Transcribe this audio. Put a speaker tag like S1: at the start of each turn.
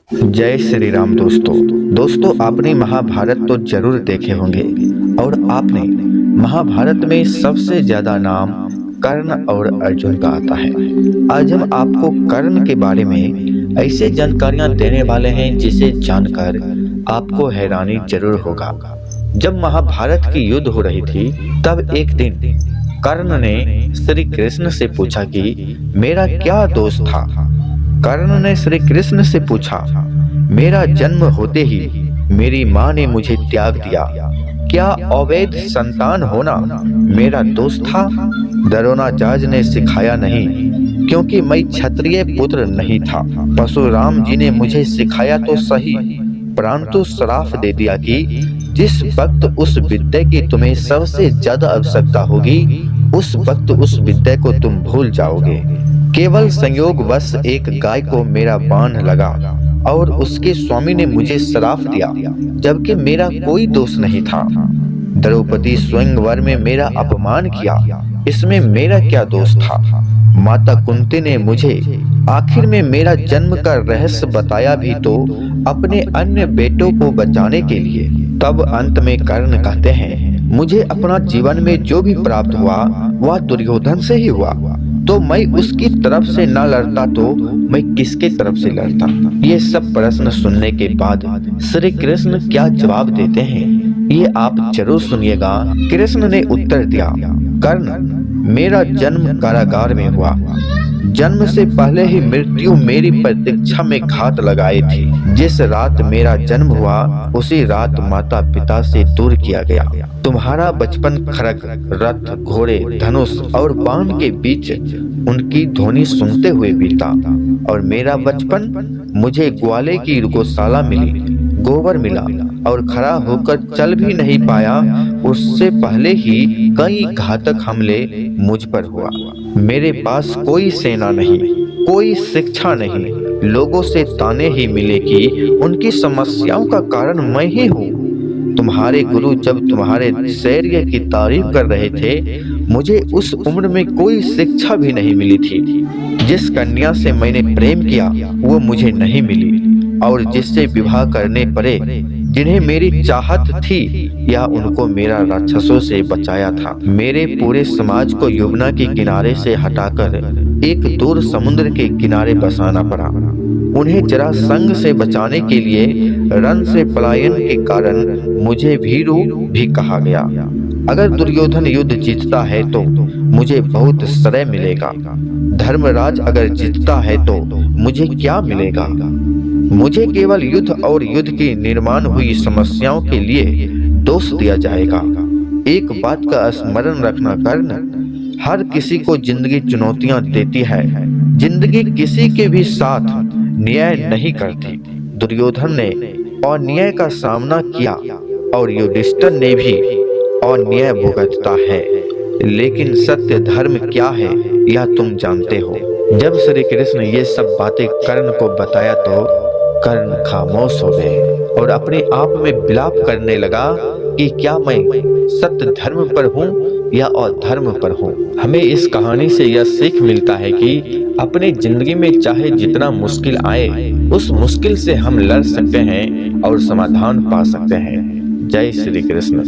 S1: जय श्री राम दोस्तों आपने महाभारत तो जरूर देखे होंगे और आपने महाभारत में सबसे ज्यादा नाम कर्ण और अर्जुन का आता है। आज हम आपको कर्ण के बारे में ऐसे जानकारियां देने वाले हैं जिसे जानकर आपको हैरानी जरूर होगा। जब महाभारत की युद्ध हो रही थी तब एक दिन कर्ण ने श्री कृष्ण से पूछा कि मेरा क्या दोष था। कर्ण ने श्री कृष्ण से पूछा, मेरा जन्म होते ही मेरी माँ ने मुझे त्याग दिया, क्या अवैध संतान होना मेरा दोष था? द्रोणाचार्य ने सिखाया नहीं, क्योंकि मैं क्षत्रिय पुत्र नहीं था। परशुराम जी ने मुझे सिखाया तो सही, परंतु श्राप दे दिया कि जिस वक्त उस विद्या की तुम्हें सबसे ज्यादा आवश्यकता होगी उस वक्त उस विद्या को तुम भूल जाओगे। केवल संयोगवश एक गाय को मेरा बाण लगा और उसके स्वामी ने मुझे श्राप दिया, जबकि मेरा कोई दोष नहीं था। द्रौपदी स्वयंवर में मेरा अपमान किया, इसमें मेरा क्या दोष था? माता कुंती ने मुझे आखिर में मेरा जन्म का रहस्य बताया भी तो अपने अन्य बेटों को बचाने के लिए। तब अंत में कर्ण कहते हैं, मुझे अपना जीवन में जो भी प्राप्त हुआ वह दुर्योधन से ही हुआ, तो मैं उसकी तरफ से न लड़ता तो मैं किसके तरफ से लड़ता? ये सब प्रश्न सुनने के बाद श्री कृष्ण क्या जवाब देते हैं ये आप जरूर सुनिएगा। कृष्ण ने उत्तर दिया, कर्ण, मेरा जन्म कारागार में हुआ। जन्म से पहले ही मृत्यु मेरी प्रतीक्षा में घात लगाई थी। जिस रात मेरा जन्म हुआ उसी रात माता पिता से दूर किया गया। तुम्हारा बचपन खड्ग, रथ, घोड़े, धनुष और बाण के बीच उनकी ध्वनि सुनते हुए बीता। और मेरा बचपन मुझे ग्वाले की गौशाला मिली, गोबर मिला और खड़ा होकर चल भी नहीं पाया, उससे पहले ही कई घातक हमले मुझ पर हुआ। मेरे पास कोई सेना नहीं, कोई शिक्षा नहीं, लोगों से ताने ही मिले कि उनकी समस्याओं का कारण मैं ही हूँ। तुम्हारे गुरु जब तुम्हारे शौर्य की तारीफ कर रहे थे, मुझे उस उम्र में कोई शिक्षा भी नहीं मिली थी। जिस कन्या से मैंने प्रेम किया वो मुझे नहीं मिली, और जिससे विवाह करने पड़े, जिन्हें मेरी चाहत थी, या उनको मेरा राक्षसों से बचाया था। मेरे पूरे समाज को यमुना के किनारे से हटाकर एक दूर समुद्र के किनारे बसाना पड़ा। उन्हें जरासंध से बचाने के लिए रण से पलायन के कारण मुझे भीरू भी कहा गया। अगर दुर्योधन युद्ध जीतता है तो मुझे बहुत श्रेय मिलेगा। धर्मराज अगर जीतता है तो मुझे क्या मिलेगा? मुझे केवल युद्ध और युद्ध की निर्माण हुई समस्याओं के लिए दोष दिया जाएगा। एक बात का स्मरण रखना कर्ण, हर किसी को जिंदगी चुनौतियां देती है। जिंदगी किसी के भी साथ न्याय नहीं करती। दुर्योधन ने अन्याय का सामना किया और युधिष्ठिर ने भी अन्याय भुगतता है, लेकिन सत्य धर्म क्या है यह तुम जानते हो। जब श्री कृष्ण ये सब बातें कर्ण को बताया तो कर्ण खामोश हो गए और अपने आप में विलाप करने लगा कि क्या मैं सत्य धर्म पर हूँ या अधर्म पर हूँ। हमें इस कहानी से यह सीख मिलता है कि अपनी जिंदगी में चाहे जितना मुश्किल आए, उस मुश्किल से हम लड़ सकते हैं और समाधान पा सकते हैं। जय श्री कृष्ण।